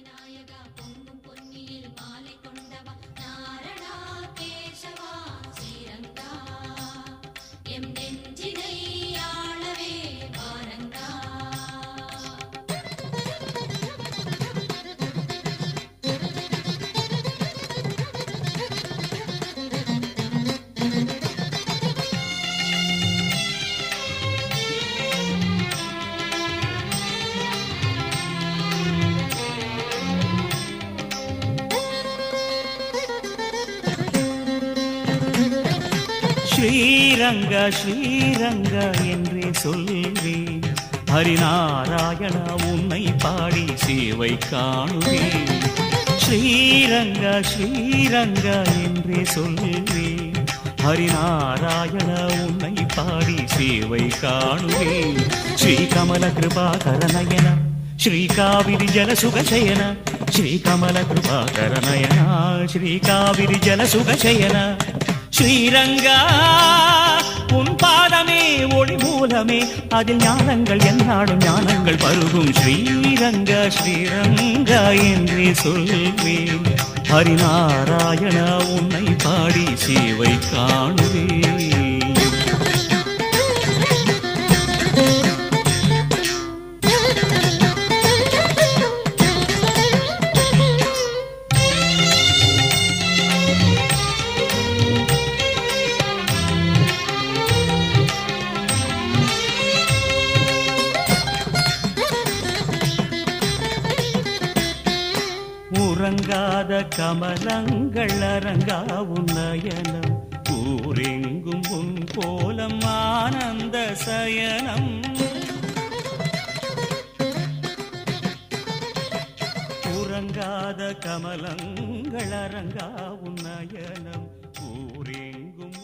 நாயகா பொங்கும் பொன்னியில் மாலை கொண்டவா நாரணா கேசவா ஸ்ரீரங்கா எம் நெஞ்சினை ஆளவே வாரங்கா. ஸ்ரீரங்க ஸ்ரீரங்க என்றே சொல்வேன், ஹரிநாராயணா உன்னை பாடி சேவை காணுவேன். ஸ்ரீரங்க ஸ்ரீரங்க என்றே சொல்வேன், ஹரிநாராயணா உன்னை பாடி சேவை காணுவேன். ஸ்ரீ கமல கிருபாகரநயன ஸ்ரீ காவிரி ஜல சுகசயன, ஸ்ரீ கமல கிருபாகரநயன ஸ்ரீ காவிரி ஜல சுகசயன. ஸ்ரீரங்கா உன் பாதமே ஒளி மூலமே, அதில் ஞானங்கள் என்னாடும் ஞானங்கள் பருகும். ஸ்ரீரங்க ஸ்ரீரங்க என்றே சொல்வேன், ஹரிநாராயணா உன்னை பாடி சேவை காணுவேன். உறங்காத கமலங்கள் அரங்கா உன்னயனம், ஊரெங்கும் உன் கோலம் ஆனந்த சயனம். உறங்காத கமலங்கள் அரங்கா உன்னயனம், ஊரெங்கும்